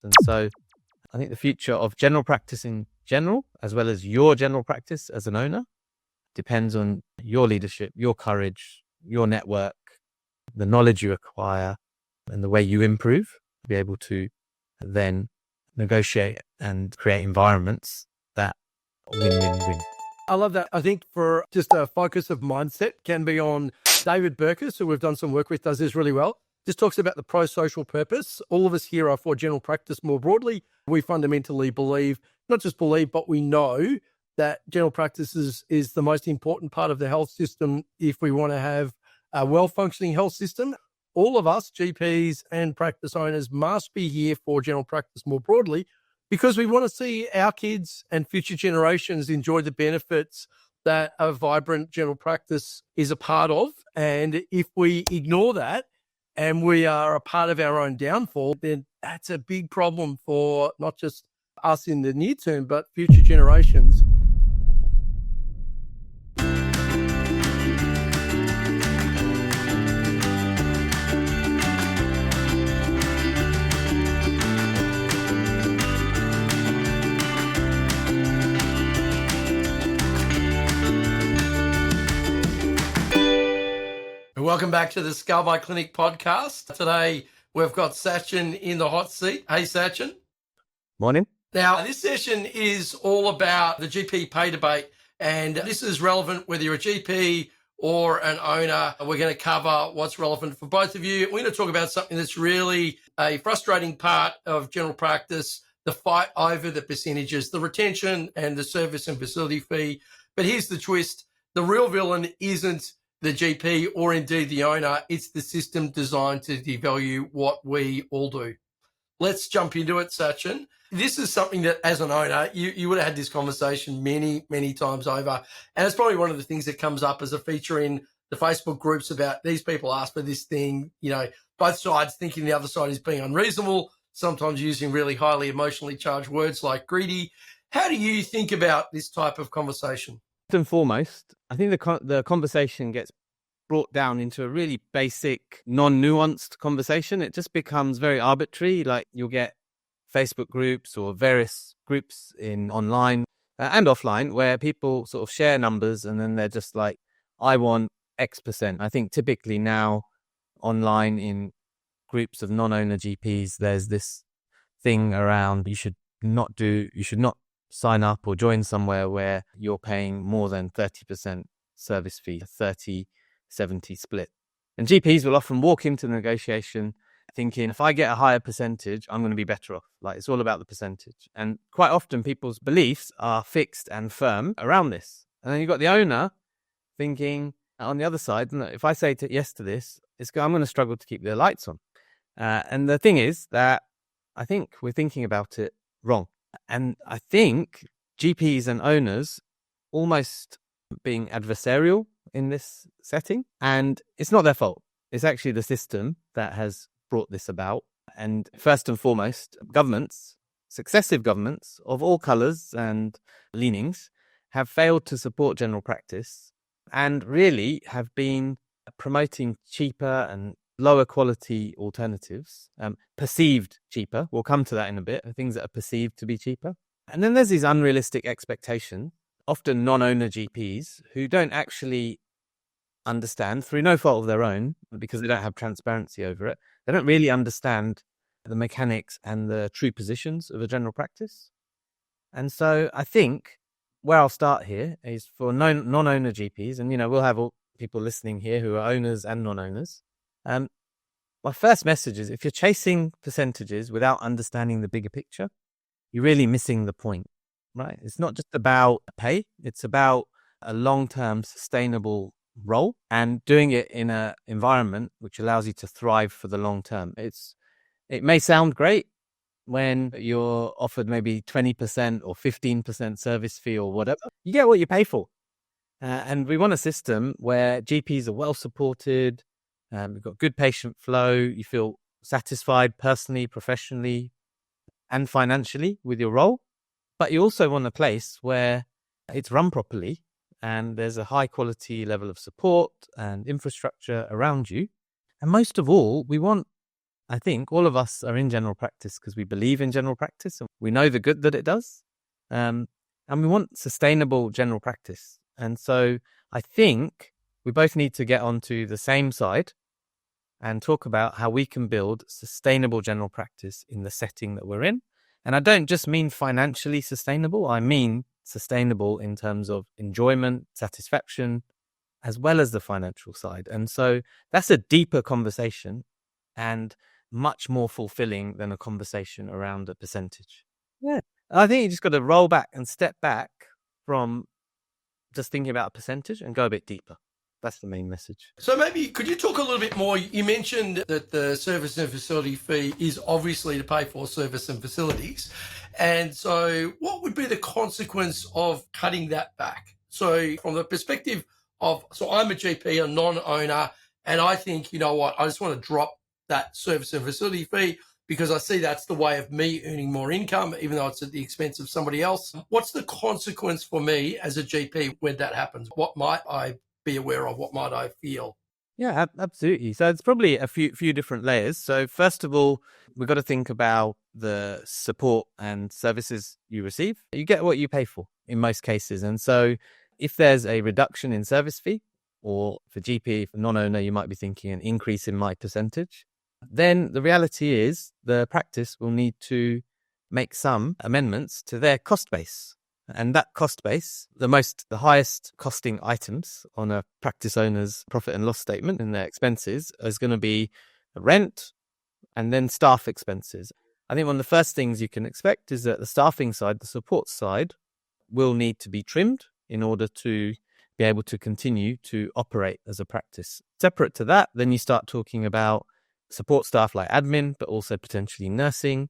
And so I think the future of general practice in general, as well as your general practice as an owner, depends on your leadership, your courage, your network, the knowledge you acquire, and the way you improve to be able to then negotiate and create environments that win-win-win. I love that. I think for just a focus of mindset can be on David Burkus, who we've done some work with, does this really well. Just talks about the pro-social purpose. All of us here are for general practice more broadly. We fundamentally believe, not just believe, but we know that general practice is the most important part of the health system if we want to have a well-functioning health system. All of us, GPs and practice owners, must be here for general practice more broadly, because we want to see our kids and future generations enjoy the benefits that a vibrant general practice is a part of. And if we ignore that and we are a part of our own downfall, then that's a big problem for not just us in the near term, but future generations. Welcome back to the Scale My Clinic podcast. Today, we've got Sachin in the hot seat. Hey, Sachin. Morning. Now, this session is all about the GP pay debate, and this is relevant whether you're a GP or an owner. We're going to cover what's relevant for both of you. We're going to talk about something that's really a frustrating part of general practice, the fight over the percentages, the retention and the service and facility fee. But here's the twist. The real villain isn't the GP or indeed the owner. It's the system designed to devalue what we all do. Let's jump into it, Sachin. This is something that as an owner, you would have had this conversation many, many times over. And it's probably one of the things that comes up as a feature in the Facebook groups about these people ask for this thing, both sides thinking the other side is being unreasonable, sometimes using really highly emotionally charged words like greedy. How do you think about this type of conversation? First and foremost, I think the conversation gets brought down into a really basic, non-nuanced conversation. It just becomes very arbitrary. Like you'll get Facebook groups or various groups in online and offline where people sort of share numbers and then they're just like, I want X%. I think typically now online in groups of non-owner GPs, there's this thing around you should not sign up or join somewhere where you're paying more than 30% service fee, 30-70 split. And GPs will often walk into the negotiation thinking, if I get a higher percentage, I'm going to be better off. Like it's all about the percentage. And quite often people's beliefs are fixed and firm around this. And then you've got the owner thinking on the other side, if I say yes to this, I'm going to struggle to keep the lights on. And the thing is that I think we're thinking about it wrong. And I think GPs and owners almost being adversarial in this setting, and it's not their fault. It's actually the system that has brought this about. And first and foremost, successive governments of all colours and leanings have failed to support general practice and really have been promoting cheaper and lower quality alternatives, perceived cheaper. We'll come to that in a bit, things that are perceived to be cheaper. And then there's these unrealistic expectations, often non-owner GPs who don't actually understand, through no fault of their own, because they don't have transparency over it, they don't really understand the mechanics and the true positions of a general practice. And so I think where I'll start here is for non-owner GPs, and we'll have all people listening here who are owners and non-owners. My first message is if you're chasing percentages without understanding the bigger picture, you're really missing the point, right? It's not just about pay. It's about a long-term sustainable role and doing it in an environment which allows you to thrive for the long term. It may sound great when you're offered maybe 20% or 15% service fee or whatever. You get what you pay for. And we want a system where GPs are well supported, we've got good patient flow, you feel satisfied personally, professionally, and financially with your role. But you also want a place where it's run properly and there's a high quality level of support and infrastructure around you. And most of all, we want I think all of us are in general practice because we believe in general practice and we know the good that it does. And we want sustainable general practice. And so I think we both need to get onto the same side and talk about how we can build sustainable general practice in the setting that we're in. And I don't just mean financially sustainable. I mean sustainable in terms of enjoyment, satisfaction, as well as the financial side. And so that's a deeper conversation and much more fulfilling than a conversation around a percentage. Yeah. I think you just got to roll back and step back from just thinking about a percentage and go a bit deeper. That's the main message. So maybe could you talk a little bit more? You mentioned that the service and facility fee is obviously to pay for service and facilities. And so what would be the consequence of cutting that back? So from the perspective of, so I'm a GP, a non-owner, and I think, you know what, I just want to drop that service and facility fee because I see that's the way of me earning more income, even though it's at the expense of somebody else. What's the consequence for me as a GP when that happens? What might I be aware of? What might I feel? Yeah, absolutely. So it's probably a few different layers. So first of all, we've got to think about the support and services you receive. You get what you pay for in most cases. And so if there's a reduction in service fee, or for GP, for non-owner, you might be thinking an increase in my percentage, then the reality is the practice will need to make some amendments to their cost base. And that cost base, the highest costing items on a practice owner's profit and loss statement in their expenses is going to be rent and then staff expenses. I think one of the first things you can expect is that the staffing side, the support side, will need to be trimmed in order to be able to continue to operate as a practice. Separate to that, then you start talking about support staff like admin, but also potentially nursing.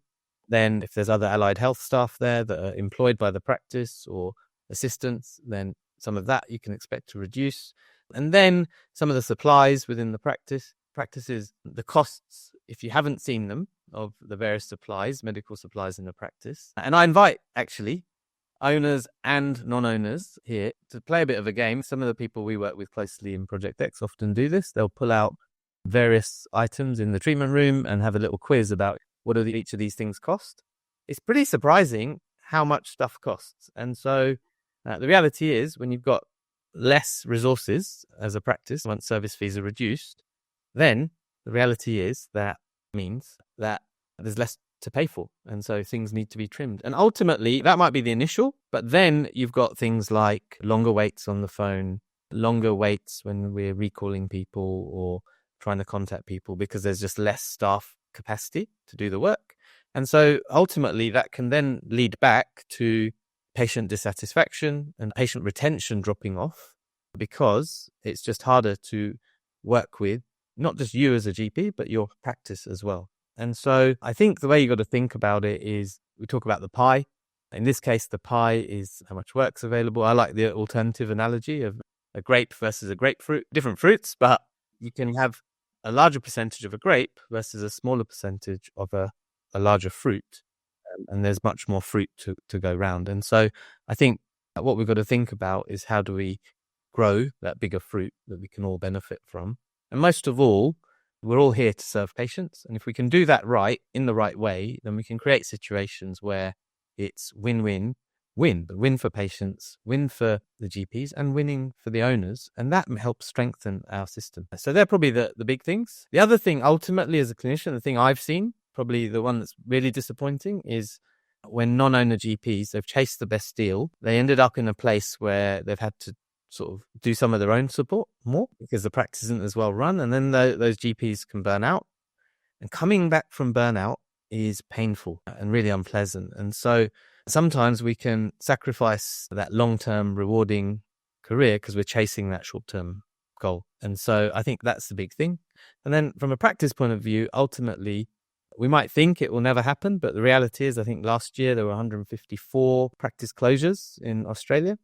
Then if there's other allied health staff there that are employed by the practice or assistants, then some of that you can expect to reduce. And then some of the supplies within the practices, the costs, if you haven't seen them, of the various supplies, medical supplies in the practice. And I invite actually owners and non-owners here to play a bit of a game. Some of the people we work with closely in Project X often do this. They'll pull out various items in the treatment room and have a little quiz about what do each of these things cost. It's pretty surprising how much stuff costs. And so the reality is when you've got less resources as a practice, once service fees are reduced, then the reality is that means that there's less to pay for. And so things need to be trimmed. And ultimately, that might be the initial, but then you've got things like longer waits on the phone, longer waits when we're recalling people or trying to contact people because there's just less staff capacity to do the work. And so ultimately that can then lead back to patient dissatisfaction and patient retention dropping off because it's just harder to work with not just you as a GP, but your practice as well. And so I think the way you got to think about it is we talk about the pie. In this case, the pie is how much work's available. I like the alternative analogy of a grape versus a grapefruit, different fruits, but you can have a larger percentage of a grape versus a smaller percentage of a larger fruit. And there's much more fruit to go round. And so I think what we've got to think about is how do we grow that bigger fruit that we can all benefit from? And most of all, we're all here to serve patients. And if we can do that right, in the right way, then we can create situations where it's win-win, win for patients, win for the GPs, and winning for the owners. And that helps strengthen our system. So they're probably the big things. The other thing, ultimately, as a clinician, the thing I've seen, probably the one that's really disappointing, is when non-owner GPs, they've chased the best deal. They ended up in a place where they've had to sort of do some of their own support more because the practice isn't as well run. And then those GPs can burn out. And coming back from burnout is painful and really unpleasant. And so sometimes we can sacrifice that long-term rewarding career because we're chasing that short-term goal. And so I think that's the big thing. And then from a practice point of view, ultimately, we might think it will never happen, but the reality is I think last year there were 154 practice closures in Australia.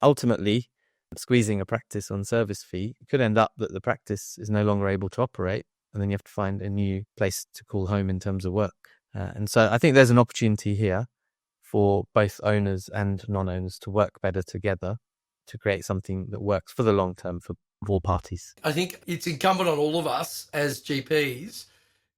Ultimately, squeezing a practice on service fee could end up that the practice is no longer able to operate, and then you have to find a new place to call home in terms of work. And so I think there's an opportunity here for both owners and non-owners to work better together to create something that works for the long term for all parties. I think it's incumbent on all of us as GPs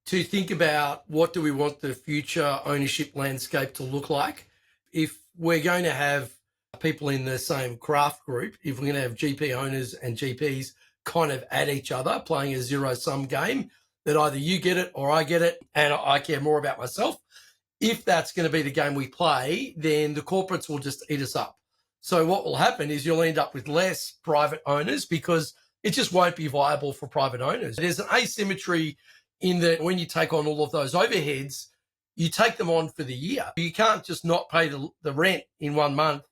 to think about what do we want the future ownership landscape to look like. If we're going to have people in the same craft group, if we're going to have GP owners and GPs kind of at each other playing a zero-sum game, that either you get it or I get it and I care more about myself. If that's going to be the game we play, then the corporates will just eat us up. So what will happen is you'll end up with less private owners because it just won't be viable for private owners. There's an asymmetry in that when you take on all of those overheads, you take them on for the year. You can't just not pay the rent in 1 month,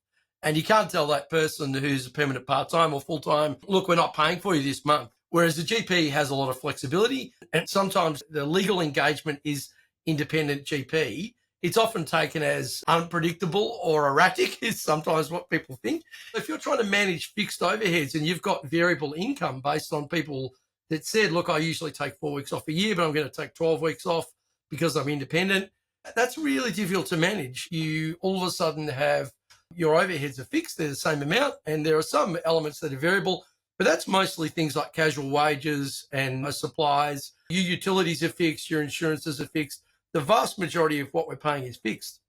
and you can't tell that person who's a permanent part-time or full-time, look, we're not paying for you this month. Whereas the GP has a lot of flexibility, and sometimes the legal engagement is independent GP. It's often taken as unpredictable or erratic is sometimes what people think. If you're trying to manage fixed overheads and you've got variable income based on people that said, look, I usually take 4 weeks off a year, but I'm going to take 12 weeks off because I'm independent, that's really difficult to manage. You all of a sudden have your overheads are fixed, they're the same amount, and there are some elements that are variable, but that's mostly things like casual wages and supplies. Your utilities are fixed, your insurances are fixed. The vast majority of what we're paying is fixed.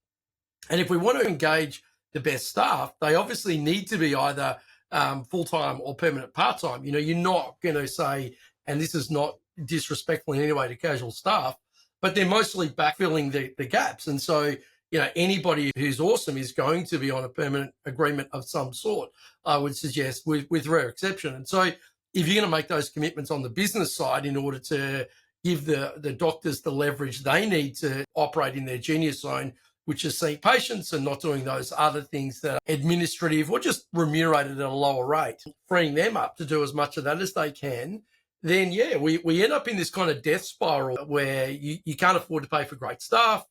And if we want to engage the best staff, they obviously need to be either full-time or permanent part-time. You know, you're not going to say, and this is not disrespectful in any way to casual staff, but they're mostly backfilling the gaps. And so, you know, anybody who's awesome is going to be on a permanent agreement of some sort, I would suggest, with rare exception. And so if you're going to make those commitments on the business side in order to give the doctors the leverage they need to operate in their genius zone, which is seeing patients and not doing those other things that are administrative or just remunerated at a lower rate, freeing them up to do as much of that as they can, then, yeah, we end up in this kind of death spiral where you can't afford to pay for great staff.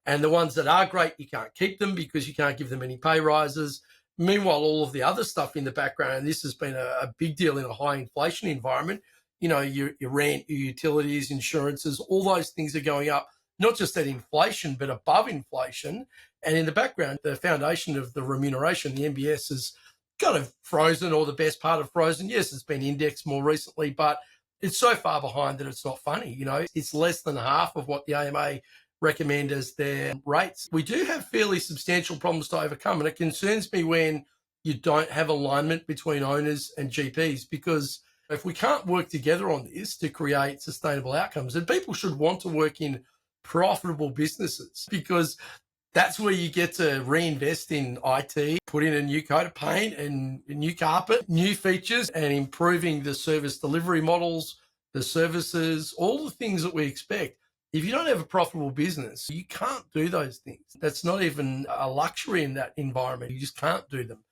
And the ones that are great, you can't keep them because you can't give them any pay rises. Meanwhile, all of the other stuff in the background, and this has been a big deal in a high inflation environment, you know, your rent, your utilities, insurances, all those things are going up, not just at inflation, but above inflation. And in the background, the foundation of the remuneration, the MBS, is kind of frozen, or the best part of frozen. Yes, it's been indexed more recently, but it's so far behind that it's not funny. You know, it's less than half of what the AMA recommend as their rates. We do have fairly substantial problems to overcome, and it concerns me when you don't have alignment between owners and GPs, because if we can't work together on this to create sustainable outcomes, then people should want to work in profitable businesses, because that's where you get to reinvest in IT, put in a new coat of paint and a new carpet, new features, and improving the service delivery models, the services, all the things that we expect. If you don't have a profitable business, you can't do those things. That's not even a luxury in that environment. You just can't do them.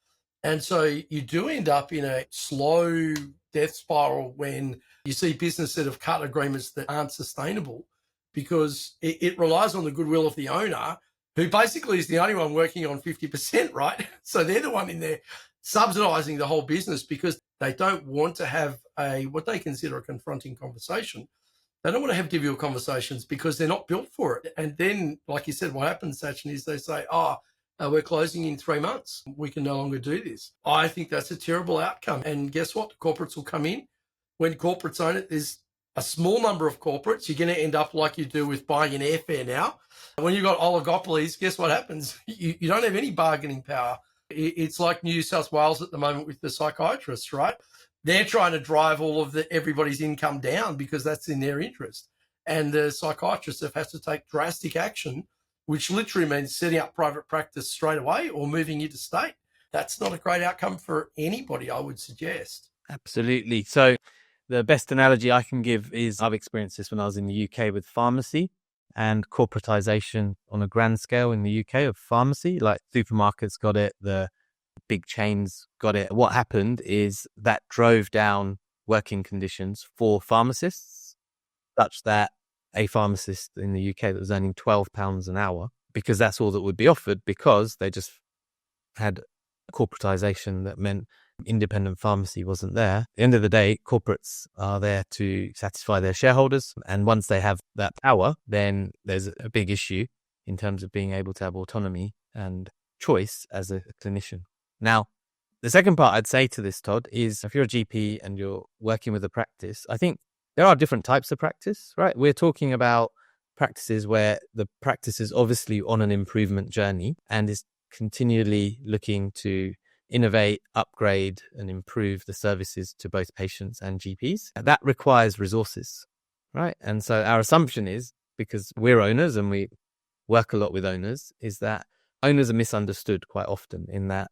And so you do end up in a slow death spiral when you see businesses that have cut agreements that aren't sustainable, because it relies on the goodwill of the owner, who basically is the only one working on 50%, right? So they're the one in there subsidizing the whole business because they don't want to have what they consider a confronting conversation. They don't want to have difficult conversations because they're not built for it. And then, like you said, what happens, Sachin, is they say, we're closing in 3 months. We can no longer do this. I think that's a terrible outcome. And guess what? The corporates will come in. When corporates own it, there's a small number of corporates. You're going to end up like you do with buying an airfare now. When you've got oligopolies, guess what happens? You don't have any bargaining power. It's like New South Wales at the moment with the psychiatrists, right? They're trying to drive all of everybody's income down because that's in their interest. And the psychiatrists have had to take drastic action, which literally means setting up private practice straight away or moving interstate. That's not a great outcome for anybody, I would suggest. Absolutely. So the best analogy I can give is I've experienced this when I was in the UK with pharmacy and corporatization on a grand scale in the UK of pharmacy. Like supermarkets got it, the big chains got it. What happened is that drove down working conditions for pharmacists, such that a pharmacist in the UK that was earning £12 an hour, because that's all that would be offered, because they just had corporatization that meant independent pharmacy wasn't there. At the end of the day, corporates are there to satisfy their shareholders. And once they have that power, then there's a big issue in terms of being able to have autonomy and choice as a clinician. Now, the second part I'd say to this, Todd, is if you're a GP and you're working with a practice, I think there are different types of practice, right? We're talking about practices where the practice is obviously on an improvement journey and is continually looking to innovate, upgrade, and improve the services to both patients and GPs. That requires resources, right? And so our assumption is, because we're owners and we work a lot with owners, is that owners are misunderstood quite often, in that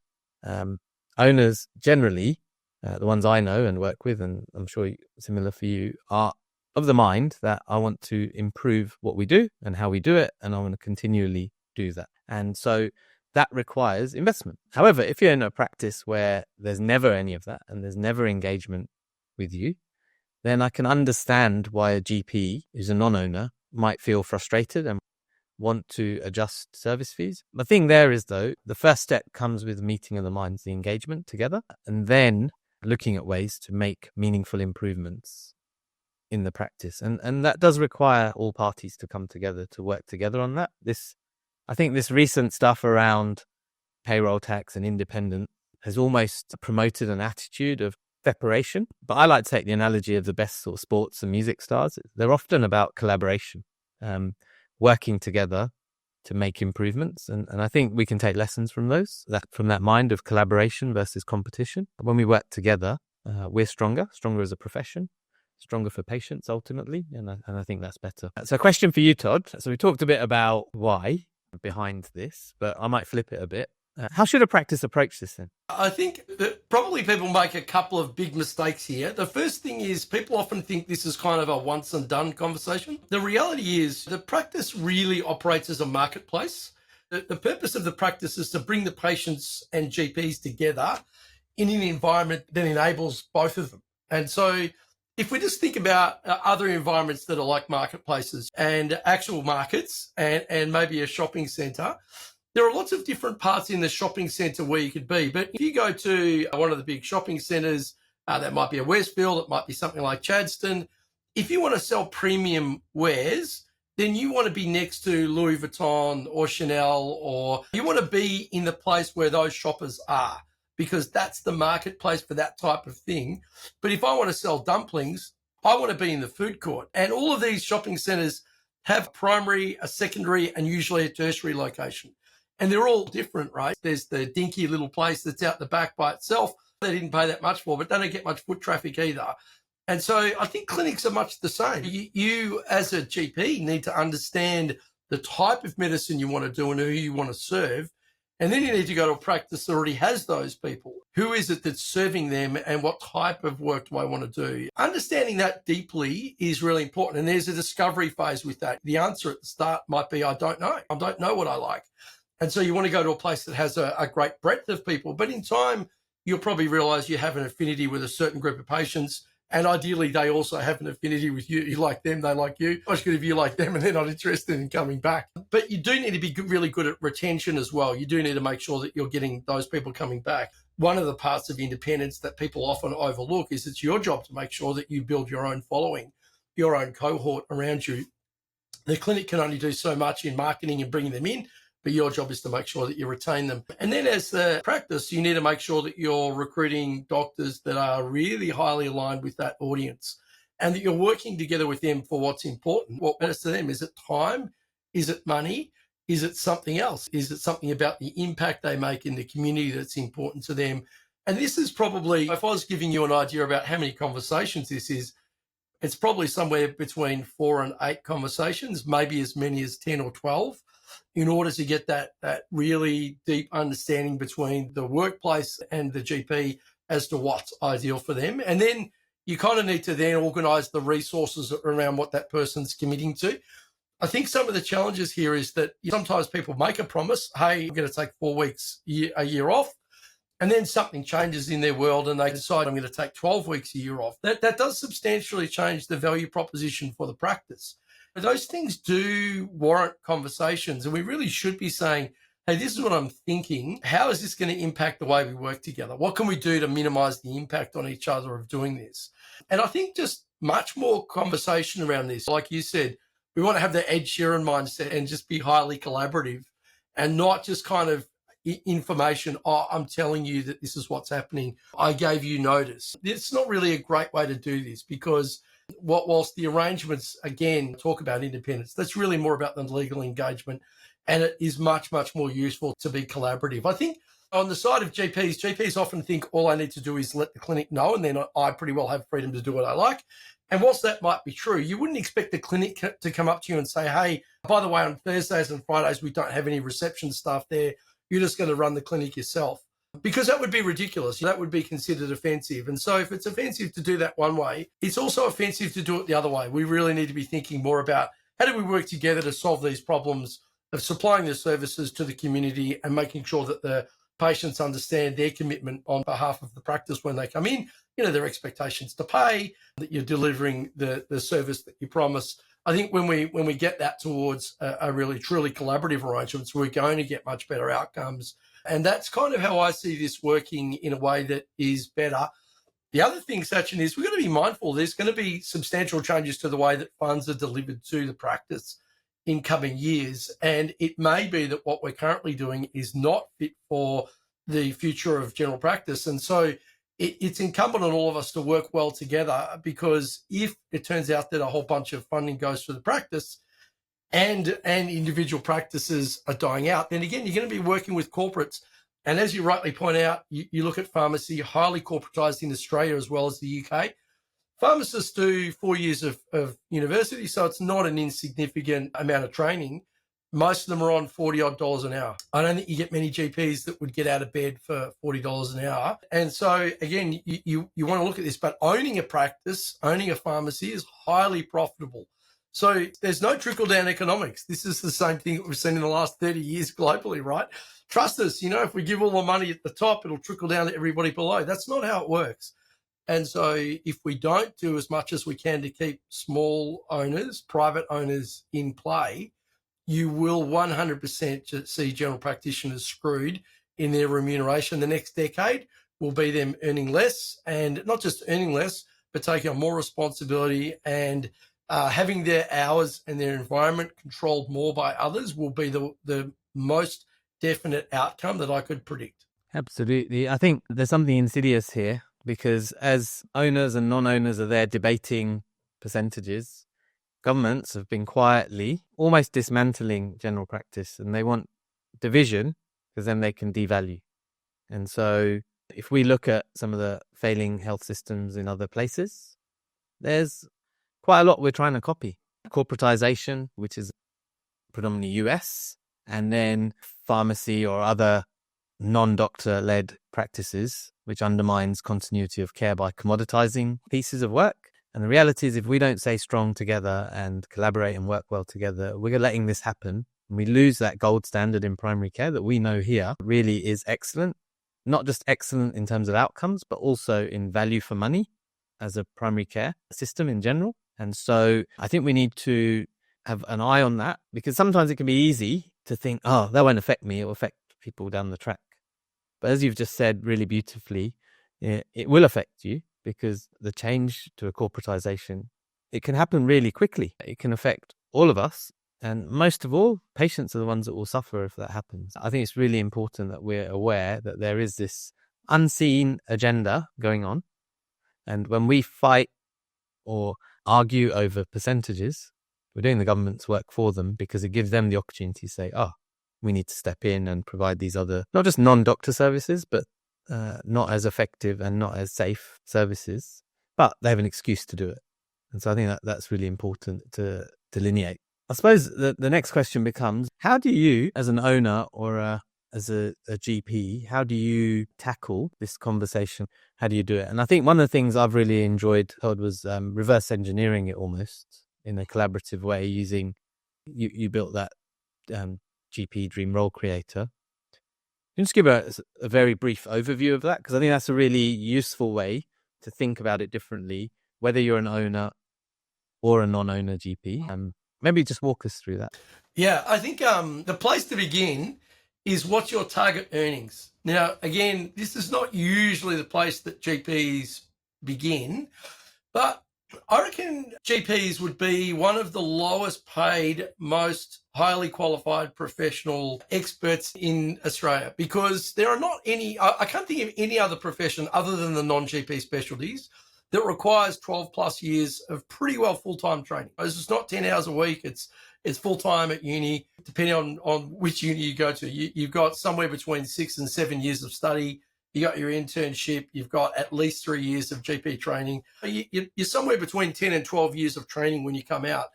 owners generally, the ones I know and work with, and I'm sure similar for you, are of the mind that I want to improve what we do and how we do it, and I want to continually do that. And so that requires investment. However, if you're in a practice where there's never any of that and there's never engagement with you, then I can understand why a GP who's a non-owner might feel frustrated and want to adjust service fees. The thing there is, though, the first step comes with the meeting of the minds, the engagement together, and then looking at ways to make meaningful improvements in the practice. And that does require all parties to come together to work together on that. I think this recent stuff around payroll tax and independent has almost promoted an attitude of separation. But I like to take the analogy of the best sort of sports and music stars. They're often about collaboration, working together to make improvements. And I think we can take lessons from from that mind of collaboration versus competition. When we work together, we're stronger as a profession, stronger for patients ultimately. And I think that's better. So a question for you, Todd. So we talked a bit about why behind this, but I might flip it a bit. How should a practice approach this then? I think that probably people make a couple of big mistakes here. The first thing is people often think this is kind of a once and done conversation. The reality is the practice really operates as a marketplace. The purpose of the practice is to bring the patients and GPs together in an environment that enables both of them. And so if we just think about other environments that are like marketplaces and actual markets and maybe a shopping centre, there are lots of different parts in the shopping centre where you could be. But if you go to one of the big shopping centres, that might be a Westfield, it might be something like Chadstone. If you want to sell premium wares, then you want to be next to Louis Vuitton or Chanel, or you want to be in the place where those shoppers are, because that's the marketplace for that type of thing. But if I want to sell dumplings, I want to be in the food court. And all of these shopping centres have a primary, a secondary, and usually a tertiary location. And they're all different, right? There's the dinky little place that's out the back by itself. They didn't pay that much for, but they don't get much foot traffic either. And so I think clinics are much the same. You as a GP need to understand the type of medicine you want to do and who you want to serve. And then you need to go to a practice that already has those people. Who is it that's serving them and what type of work do I want to do? Understanding that deeply is really important. And there's a discovery phase with that. The answer at the start might be, I don't know. I don't know what I like. And so you want to go to a place that has a great breadth of people. But in time, you'll probably realize you have an affinity with a certain group of patients. And ideally, they also have an affinity with you. You like them, they like you. Much good if you like them and they're not interested in coming back. But you do need to be really good at retention as well. You do need to make sure that you're getting those people coming back. One of the parts of independence that people often overlook is it's your job to make sure that you build your own following, your own cohort around you. The clinic can only do so much in marketing and bringing them in, but your job is to make sure that you retain them. And then as the practice, you need to make sure that you're recruiting doctors that are really highly aligned with that audience and that you're working together with them for what's important. What matters to them? Is it time? Is it money? Is it something else? Is it something about the impact they make in the community that's important to them? And this is probably, if I was giving you an idea about how many conversations this is, it's probably somewhere between 4 and 8 conversations, maybe as many as 10 or 12. In order to get that really deep understanding between the workplace and the GP as to what's ideal for them. And then you kind of need to then organise the resources around what that person's committing to. I think some of the challenges here is that sometimes people make a promise, hey, I'm going to take 4 weeks, a year off, and then something changes in their world and they decide I'm going to take 12 weeks a year off. That does substantially change the value proposition for the practice. But those things do warrant conversations, and we really should be saying, hey, this is what I'm thinking. How is this going to impact the way we work together? What can we do to minimize the impact on each other of doing this? And I think just much more conversation around this. Like you said, we want to have the Ed Sheeran mindset and just be highly collaborative and not just kind of information, oh, I'm telling you that this is what's happening. I gave you notice. It's not really a great way to do this because whilst the arrangements, again, talk about independence, that's really more about the legal engagement, and it is much, much more useful to be collaborative. I think on the side of GPs often think all I need to do is let the clinic know, and then I pretty well have freedom to do what I like. And whilst that might be true, you wouldn't expect the clinic to come up to you and say, hey, by the way, on Thursdays and Fridays, we don't have any reception staff there. You're just going to run the clinic yourself. Because that would be ridiculous. That would be considered offensive. And so if it's offensive to do that one way, it's also offensive to do it the other way. We really need to be thinking more about how do we work together to solve these problems of supplying the services to the community and making sure that the patients understand their commitment on behalf of the practice when they come in, their expectations to pay, that you're delivering the service that you promise. I think when we get that towards a really truly collaborative arrangements, we're going to get much better outcomes. And that's kind of how I see this working in a way that is better. The other thing, Sachin, is we've got to be mindful there's going to be substantial changes to the way that funds are delivered to the practice in coming years. And it may be that what we're currently doing is not fit for the future of general practice. And so it's incumbent on all of us to work well together, because if it turns out that a whole bunch of funding goes to the practice and individual practices are dying out, then again, you're going to be working with corporates. And as you rightly point out, you look at pharmacy, highly corporatized in Australia as well as the UK. Pharmacists do 4 years of university, so it's not an insignificant amount of training. Most of them are on $40 an hour. I don't think you get many GPs that would get out of bed for $40 an hour. And so, again, you want to look at this, but owning a practice, owning a pharmacy is highly profitable. So there's no trickle-down economics. This is the same thing that we've seen in the last 30 years globally, right? Trust us, if we give all the money at the top, it'll trickle down to everybody below. That's not how it works. And so if we don't do as much as we can to keep small owners, private owners in play, you will 100% see general practitioners screwed in their remuneration. The next decade will be them earning less, and not just earning less, but taking on more responsibility, and having their hours and their environment controlled more by others will be the most definite outcome that I could predict. Absolutely. I think there's something insidious here, because as owners and non-owners are there debating percentages, governments have been quietly almost dismantling general practice, and they want division because then they can devalue. And so if we look at some of the failing health systems in other places, there's quite a lot we're trying to copy. Corporatization, which is predominantly US, and then pharmacy or other non-doctor-led practices, which undermines continuity of care by commoditizing pieces of work. And the reality is, if we don't stay strong together and collaborate and work well together, we're letting this happen. And we lose that gold standard in primary care that we know here really is excellent. Not just excellent in terms of outcomes, but also in value for money as a primary care system in general. And so I think we need to have an eye on that, because sometimes it can be easy to think, oh, that won't affect me. It will affect people down the track. But as you've just said really beautifully, it will affect you, because the change to a corporatization, it can happen really quickly. It can affect all of us. And most of all, patients are the ones that will suffer if that happens. I think it's really important that we're aware that there is this unseen agenda going on. And when we fight or argue over percentages, we're doing the government's work for them, because it gives them the opportunity to say, oh, we need to step in and provide these other, not just non-doctor services, but not as effective and not as safe services, but they have an excuse to do it. And so I think that's really important to delineate. I suppose the next question becomes, how do you, as an owner or as a GP, how do you tackle this conversation? How do you do it? And I think one of the things I've really enjoyed, Todd, was reverse engineering it almost in a collaborative way, using, you built that GP Dream Role Creator. Can you just give a very brief overview of that? Because I think that's a really useful way to think about it differently, whether you're an owner or a non-owner GP. Maybe just walk us through that. Yeah, I think the place to begin is what's your target earnings. Now, again, this is not usually the place that GPs begin, but I reckon GPs would be one of the lowest paid, most highly qualified professional experts in Australia, because there are not any, I can't think of any other profession other than the non-GP specialties that requires 12 plus years of pretty well full-time training. It's not 10 hours a week. It's full-time at uni, depending on which uni you go to. You've got somewhere between 6 and 7 years of study. You got your internship. You've got at least 3 years of GP training. You're somewhere between 10 and 12 years of training when you come out.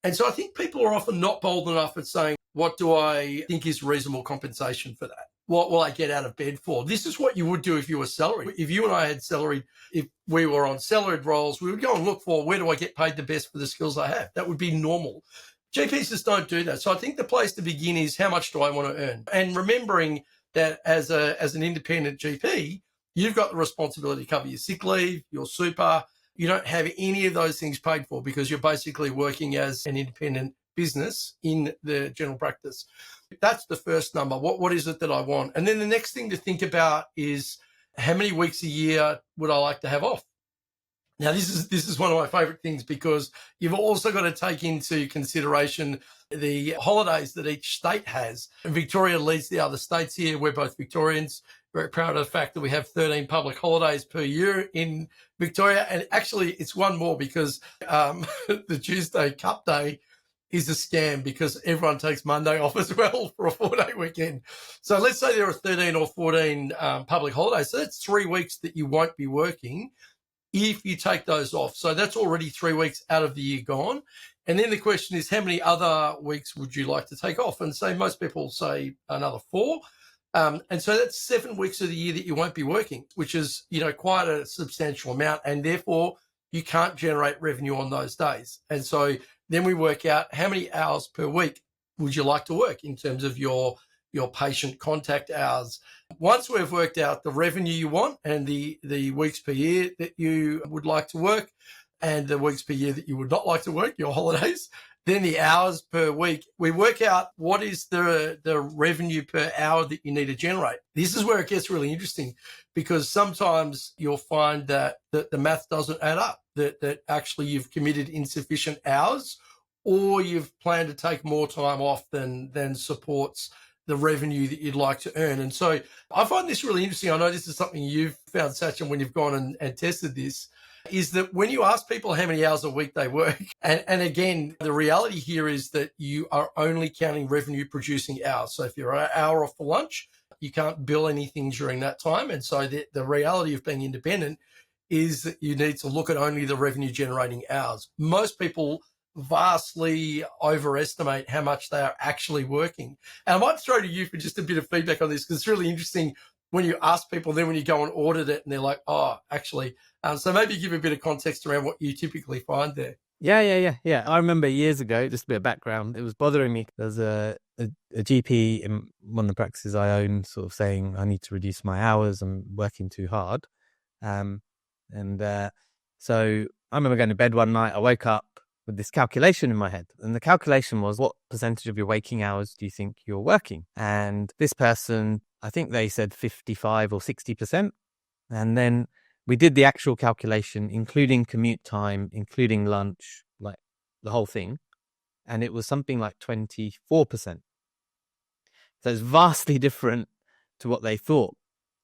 And so I think people are often not bold enough at saying, what do I think is reasonable compensation for that? What will I get out of bed for? This is what you would do if you were salaried. If you and I had salaried, if we were on salaried roles, we would go and look for, where do I get paid the best for the skills I have? That would be normal. GPs just don't do that. So I think the place to begin is, how much do I want to earn? And remembering that as an independent GP, you've got the responsibility to cover your sick leave, your super. You don't have any of those things paid for because you're basically working as an independent business in the general practice. That's the first number. What is it that I want? And then the next thing to think about is, how many weeks a year would I like to have off? Now, this is one of my favorite things, because you've also got to take into consideration the holidays that each state has. And Victoria leads the other states here. We're both Victorians. Very proud of the fact that we have 13 public holidays per year in Victoria. And actually, it's one more, because the Tuesday Cup Day is a scam, because everyone takes Monday off as well for a 4-day weekend. So let's say there are 13 or 14 public holidays. So that's 3 weeks that you won't be working if you take those off. So that's already 3 weeks out of the year gone. And then the question is, how many other weeks would you like to take off? And so most people say another 4. And so that's 7 weeks of the year that you won't be working, which is, quite a substantial amount. And therefore, you can't generate revenue on those days. And so then we work out, how many hours per week would you like to work in terms of your patient contact hours. Once we've worked out the revenue you want and the weeks per year that you would like to work and the weeks per year that you would not like to work, your holidays, then the hours per week, we work out what is the revenue per hour that you need to generate. This is where it gets really interesting, because sometimes you'll find that the math doesn't add up, that actually you've committed insufficient hours, or you've planned to take more time off than supports the revenue that you'd like to earn. And so I find this really interesting. I know this is something you've found, Sachin, when you've gone and tested this, is that when you ask people how many hours a week they work, and again, the reality here is that you are only counting revenue producing hours. So if you're an hour off for lunch, you can't bill anything during that time. And so the reality of being independent is that you need to look at only the revenue generating hours. Most people vastly overestimate how much they are actually working. And I might throw to you for just a bit of feedback on this, because it's really interesting when you ask people, then when you go and audit it and they're like, oh, actually. So maybe give a bit of context around what you typically find there. Yeah. I remember years ago, just a bit of background, it was bothering me. There's a GP in one of the practices I own sort of saying, I need to reduce my hours, I'm working too hard. So I remember going to bed one night, I woke up with this calculation in my head. And the calculation was, what percentage of your waking hours do you think you're working? And this person, I think they said 55 or 60%. And then we did the actual calculation, including commute time, including lunch, like the whole thing. And it was something like 24%. So it's vastly different to what they thought.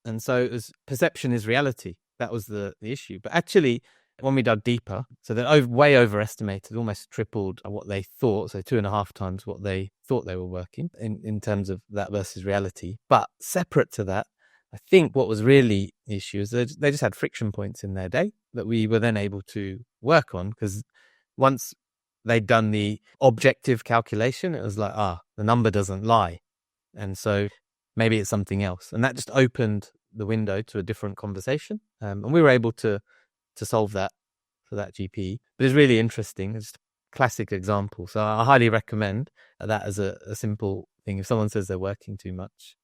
And so it was, perception is reality. That was the issue. But actually, when we dug deeper, so they way overestimated, almost tripled what they thought, so 2.5 times what they thought they were working in terms of that versus reality. But separate to that, I think what was really the issue is they just had friction points in their day that we were then able to work on, because once they'd done the objective calculation, it was like, the number doesn't lie. And so maybe it's something else. And that just opened the window to a different conversation. And we were able to solve that for that GP. But it's really interesting. It's a classic example. So I highly recommend that as a simple thing. If someone says they're working too much,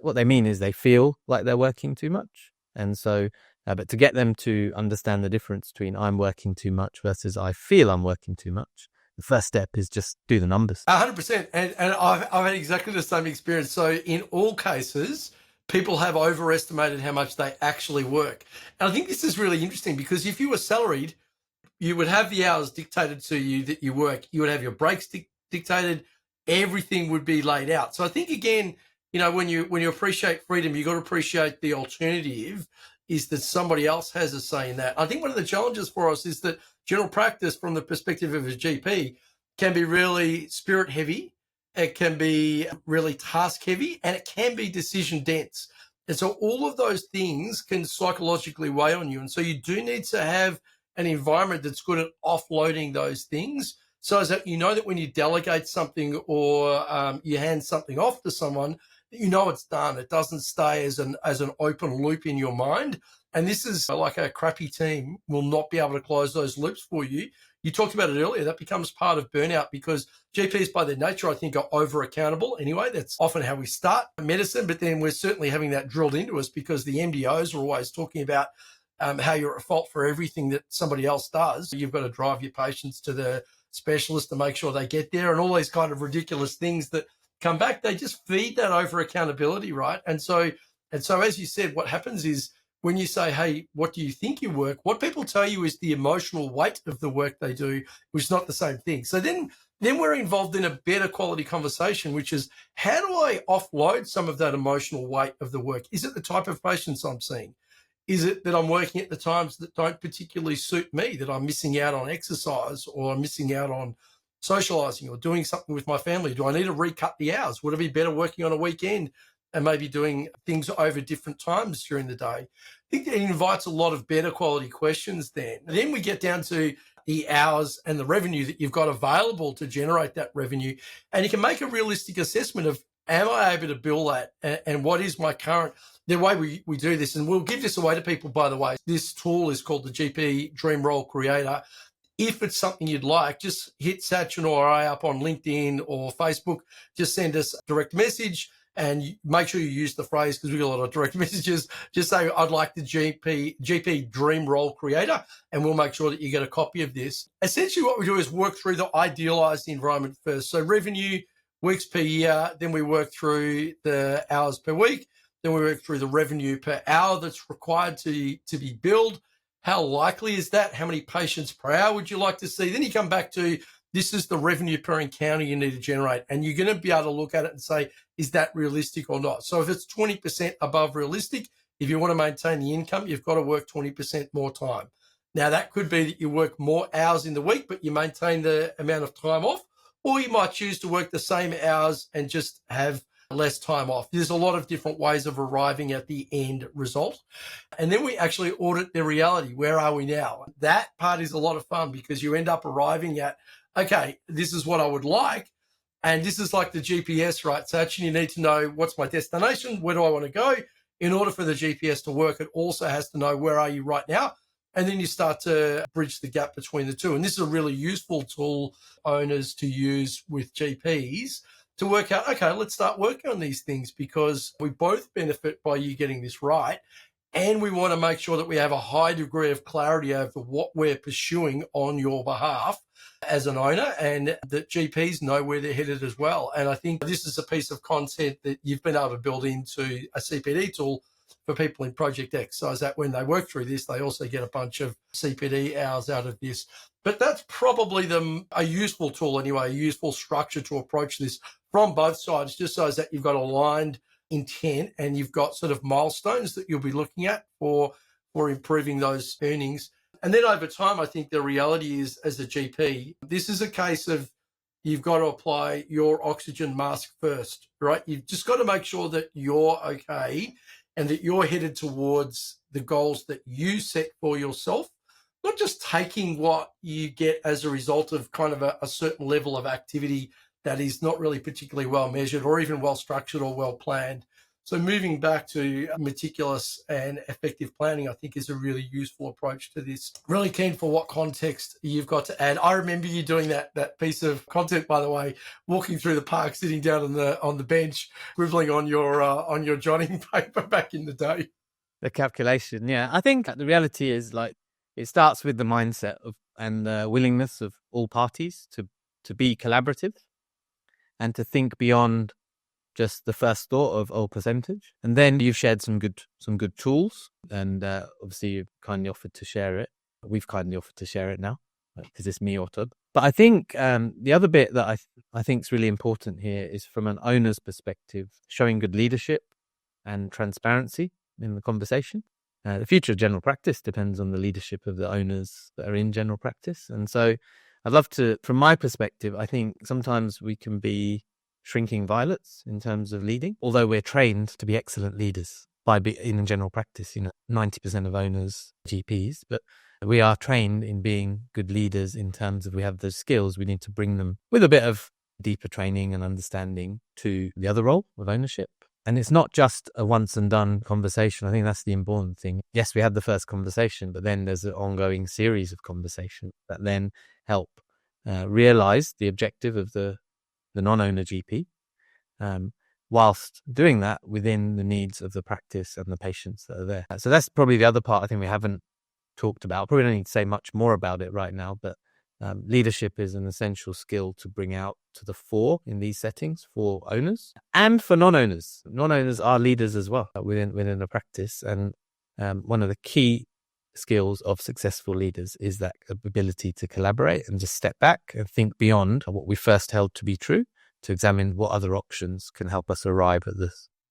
what they mean is they feel like they're working too much. And so, but to get them to understand the difference between I'm working too much versus I feel I'm working too much, the first step is just do the numbers. 100%. And I've had exactly the same experience. So in all cases, people have overestimated how much they actually work. And I think this is really interesting, because if you were salaried, you would have the hours dictated to you that you work. You would have your breaks dictated. Everything would be laid out. So I think, again, when you appreciate freedom, you got to appreciate the alternative is that somebody else has a say in that. I think one of the challenges for us is that general practice from the perspective of a GP can be really spirit heavy, it can be really task heavy, and it can be decision dense. And so all of those things can psychologically weigh on you. And so you do need to have an environment that's good at offloading those things, so as that you know that when you delegate something or you hand something off to someone, you know it's done. It doesn't stay as an open loop in your mind. And this is like a crappy team will not be able to close those loops for you. You talked about it earlier. That becomes part of burnout because GPs by their nature, I think, are over accountable anyway. That's often how we start medicine, but then we're certainly having that drilled into us because the MDOs are always talking about how you're at fault for everything that somebody else does. You've got to drive your patients to the specialist to make sure they get there, and all these kind of ridiculous things that come back. They just feed that over accountability, right? And so as you said, what happens is when you say, hey, what do you think you work? What people tell you is the emotional weight of the work they do, which is not the same thing. So then we're involved in a better quality conversation, which is how do I offload some of that emotional weight of the work? Is it the type of patients I'm seeing? Is it that I'm working at the times that don't particularly suit me, that I'm missing out on exercise or I'm missing out on socializing or doing something with my family? Do I need to recut the hours? Would it be better working on a weekend and maybe doing things over different times during the day? I think that invites a lot of better quality questions then. And then we get down to the hours and the revenue that you've got available to generate that revenue. And you can make a realistic assessment of, am I able to bill that? And what is my current... The way we do this, and we'll give this away to people, by the way, this tool is called the GP Dream Role Creator. If it's something you'd like, just hit Sachin or I up on LinkedIn or Facebook. Just send us a direct message and make sure you use the phrase, because we get a lot of direct messages. Just say, I'd like the GP Dream Role Creator, and we'll make sure that you get a copy of this. Essentially, what we do is work through the idealized environment first. So revenue, weeks per year, then we work through the hours per week. Then we work through the revenue per hour that's required to be billed. How likely is that? How many patients per hour would you like to see? Then you come back to, this is the revenue per encounter you need to generate. And you're going to be able to look at it and say, is that realistic or not? So if it's 20% above realistic, if you want to maintain the income, you've got to work 20% more time. Now, that could be that you work more hours in the week, but you maintain the amount of time off, or you might choose to work the same hours and just have less time off. There's a lot of different ways of arriving at the end result. And then we actually audit the reality. Where are we now? That part is a lot of fun because you end up arriving at, okay, this is what I would like. And this is like the GPS, right? So actually you need to know, what's my destination? Where do I want to go? In order for the GPS to work, it also has to know, where are you right now? And then you start to bridge the gap between the two. And this is a really useful tool owners to use with GPs to work out, okay, let's start working on these things because we both benefit by you getting this right. And we want to make sure that we have a high degree of clarity over what we're pursuing on your behalf as an owner, and that GPs know where they're headed as well. And I think this is a piece of content that you've been able to build into a CPD tool for people in Project X, so that when they work through this, they also get a bunch of CPD hours out of this. But that's probably a useful tool anyway, a useful structure to approach this from both sides, just so that you've got aligned intent and you've got sort of milestones that you'll be looking at for improving those earnings. And then over time, I think the reality is, as a GP, this is a case of you've got to apply your oxygen mask first, right? You've just got to make sure that you're okay and that you're headed towards the goals that you set for yourself, not just taking what you get as a result of kind of a certain level of activity that is not really particularly well measured or even well structured or well planned. So moving back to meticulous and effective planning, I think, is a really useful approach to this. Really keen for what context you've got to add. I remember you doing that piece of content, by the way, walking through the park, sitting down on the bench, scribbling on your jotting paper back in the day. The calculation, yeah. I think the reality is, like, it starts with the mindset of and the willingness of all parties to be collaborative and to think beyond just the first thought of percentage. And then you've shared some good tools, and obviously you've kindly offered to share it. We've kindly offered to share it now because it's me or Todd. But I think the other bit that I think is really important here is, from an owner's perspective, showing good leadership and transparency in the conversation. The future of general practice depends on the leadership of the owners that are in general practice. And so I'd love to, from my perspective, I think sometimes we can be shrinking violets in terms of leading, although we're trained to be excellent leaders in general practice, 90% of owners, GPs, but we are trained in being good leaders in terms of we have those skills. We need to bring them with a bit of deeper training and understanding to the other role of ownership. And it's not just a once and done conversation. I think that's the important thing. Yes, we had the first conversation, but then there's an ongoing series of conversations that then help realize the objective of the non-owner GP, whilst doing that within the needs of the practice and the patients that are there. So that's probably the other part I think we haven't talked about. Probably don't need to say much more about it right now, but leadership is an essential skill to bring out to the fore in these settings for owners and for non-owners. Non-owners are leaders as well within a practice, and one of the key skills of successful leaders is that ability to collaborate and just step back and think beyond what we first held to be true, to examine what other options can help us arrive at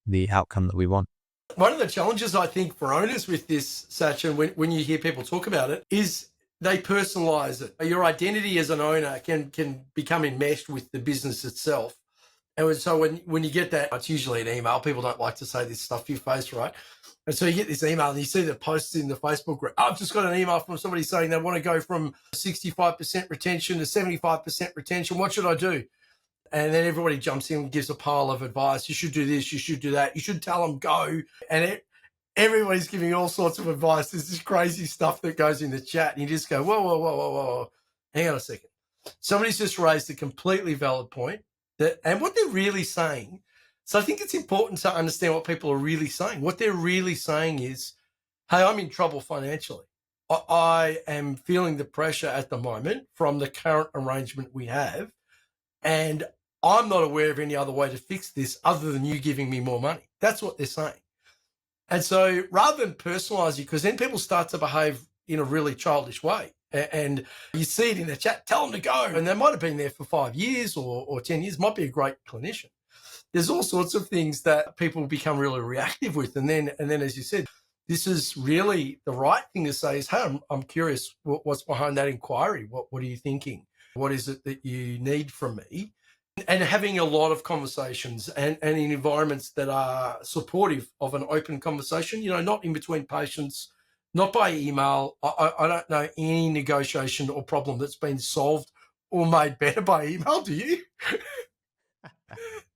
the outcome that we want. One of the challenges I think for owners with this, Sachin, when you hear people talk about it, is they personalize it. Your identity as an owner can become enmeshed with the business itself. And so when you get that, it's usually an email. People don't like to say this stuff to your face, right? And so you get this email and you see the posts in the Facebook group. I've just got an email from somebody saying they want to go from 65% retention to 75% retention. What should I do? And then everybody jumps in and gives a pile of advice. You should do this. You should do that. You should tell them go. And everybody's giving all sorts of advice. There's this crazy stuff that goes in the chat. And you just go, whoa, whoa, whoa, whoa, whoa. Hang on a second. Somebody's just raised a completely valid point. And what they're really saying, so I think it's important to understand what people are really saying. What they're really saying is, hey, I'm in trouble financially. I am feeling the pressure at the moment from the current arrangement we have. And I'm not aware of any other way to fix this other than you giving me more money. That's what they're saying. And so rather than personalize you, because then people start to behave in a really childish way. And you see it in the chat, tell them to go. And they might have been there for 5 years or 10 years, might be a great clinician. There's all sorts of things that people become really reactive with. And then, as you said, this is really the right thing to say is, hey, I'm curious what's behind that inquiry. What are you thinking? What is it that you need from me? And having a lot of conversations and in environments that are supportive of an open conversation, not in between patients, not by email. I don't know any negotiation or problem that's been solved or made better by email. Do you?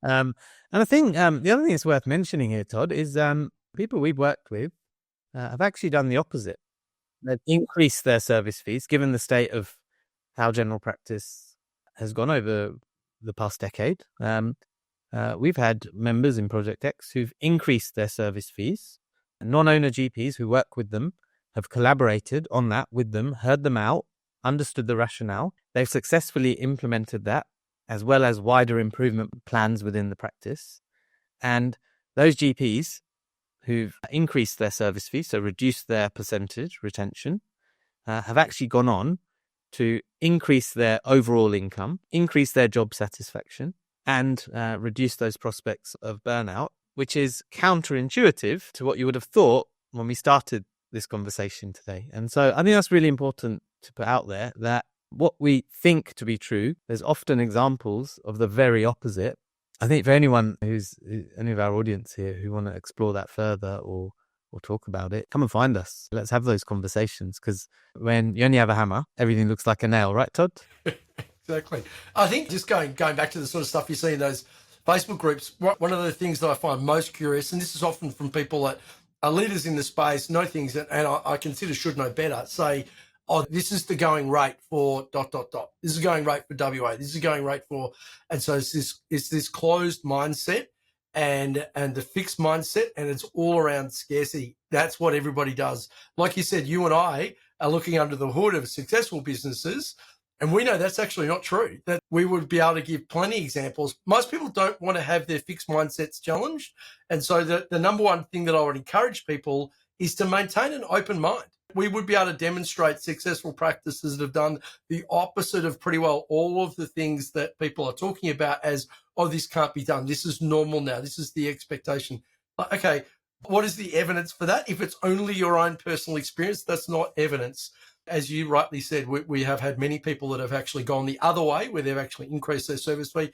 And I think the other thing that's worth mentioning here, Todd, is people we've worked with have actually done the opposite. They've increased their service fees, given the state of how general practice has gone over the past decade. We've had members in Project X who've increased their service fees. Non-owner GPs who work with them have collaborated on that with them, heard them out, understood the rationale. They've successfully implemented that, as well as wider improvement plans within the practice. And those GPs who've increased their service fee, so reduced their percentage retention, have actually gone on to increase their overall income, increase their job satisfaction, and reduce those prospects of burnout, which is counterintuitive to what you would have thought when we started this conversation today. And so I think that's really important to put out there, that what we think to be true, there's often examples of the very opposite. I think for anyone any of our audience here who want to explore that further or talk about it, come and find us. Let's have those conversations, because when you only have a hammer, everything looks like a nail, right, Todd? Exactly. I think just going back to the sort of stuff you see in those Facebook groups, one of the things that I find most curious, and this is often from people that are leaders in the space, know things, and I consider should know better, say, oh, this is the going rate for ... This is the going rate for WA. This is the going rate for... And so it's this closed mindset and the fixed mindset, and it's all around scarcity. That's what everybody does. Like you said, you and I are looking under the hood of successful businesses, and we know that's actually not true, that we would be able to give plenty of examples. Most people don't want to have their fixed mindsets challenged. And so the number one thing that I would encourage people is to maintain an open mind. We would be able to demonstrate successful practices that have done the opposite of pretty well all of the things that people are talking about as, oh, this can't be done. This is normal now. This is the expectation. Okay, What is the evidence for that? If it's only your own personal experience, that's not evidence. As you rightly said, we have had many people that have actually gone the other way, where they've actually increased their service fee.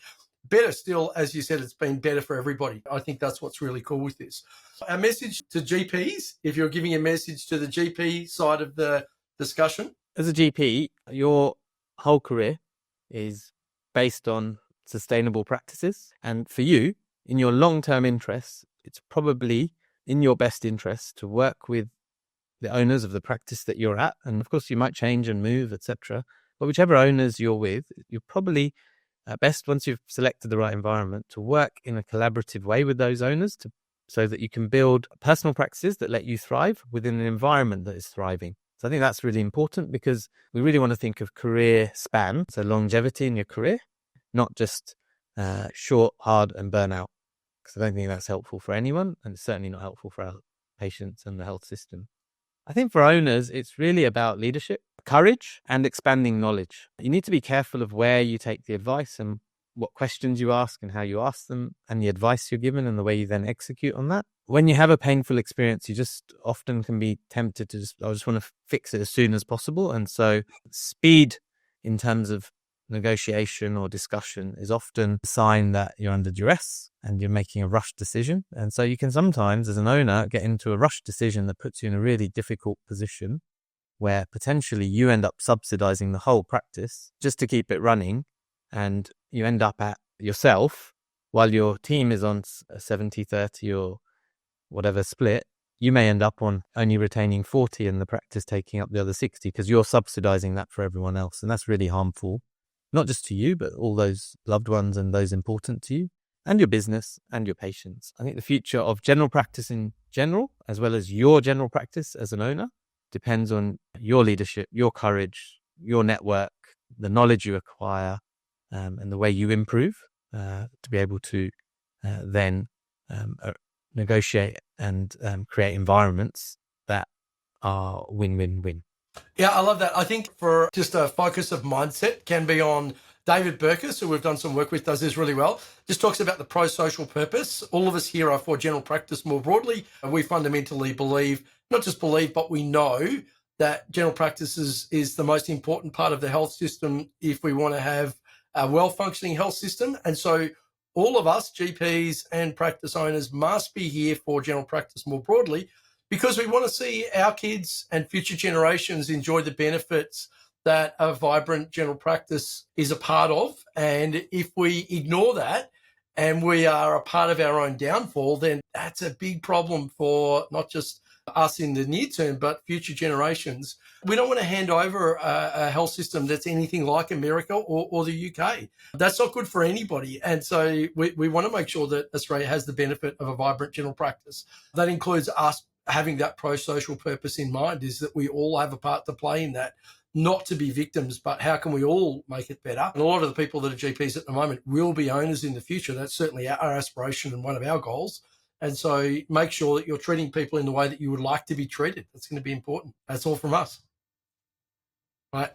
Better still, as you said, it's been better for everybody. I think that's what's really cool with this. A message to GPs, if you're giving a message to the GP side of the discussion. As a GP, your whole career is based on sustainable practices. And for you, in your long-term interests, it's probably in your best interest to work with the owners of the practice that you're at. And of course, you might change and move, etc. But whichever owners you're with, you're probably best, once you've selected the right environment, to work in a collaborative way with those owners so that you can build personal practices that let you thrive within an environment that is thriving. So I think that's really important, because we really want to think of career span, so longevity in your career, not just short, hard, and burnout. Because I don't think that's helpful for anyone, and it's certainly not helpful for our patients and the health system. I think for owners, it's really about leadership, courage, and expanding knowledge. You need to be careful of where you take the advice and what questions you ask and how you ask them, and the advice you're given and the way you then execute on that. When you have a painful experience, you just often can be tempted to I just want to fix it as soon as possible. And so speed in terms of negotiation or discussion is often a sign that you're under duress and you're making a rushed decision. And so you can sometimes, as an owner, get into a rushed decision that puts you in a really difficult position where potentially you end up subsidizing the whole practice just to keep it running, and you end up at yourself while your team is on a 70-30 or whatever split. You may end up on only retaining 40 and the practice taking up the other 60 because you're subsidizing that for everyone else. And that's really harmful, not just to you, but all those loved ones and those important to you and your business and your patients. I think the future of general practice in general, as well as your general practice as an owner, depends on your leadership, your courage, your network, the knowledge you acquire, and the way you improve to be able to then negotiate and create environments that are win-win-win. Yeah, I love that. I think for just a focus of mindset can be on David Burkus, who we've done some work with, does this really well. Just talks about the pro-social purpose. All of us here are for general practice more broadly. We fundamentally believe, not just believe, but we know that general practice is the most important part of the health system if we want to have a well-functioning health system. And so all of us, GPs and practice owners, must be here for general practice more broadly, because we want to see our kids and future generations enjoy the benefits that a vibrant general practice is a part of. And if we ignore that and we are a part of our own downfall, then that's a big problem for not just us in the near term, but future generations. We don't want to hand over a health system that's anything like America or the UK. That's not good for anybody. And so we want to make sure that Australia has the benefit of a vibrant general practice. That includes us having that pro-social purpose in mind, is that we all have a part to play in that, not to be victims, but how can we all make it better? And a lot of the people that are GPs at the moment will be owners in the future. That's certainly our aspiration and one of our goals. And so make sure that you're treating people in the way that you would like to be treated. That's going to be important. That's all from us. Right.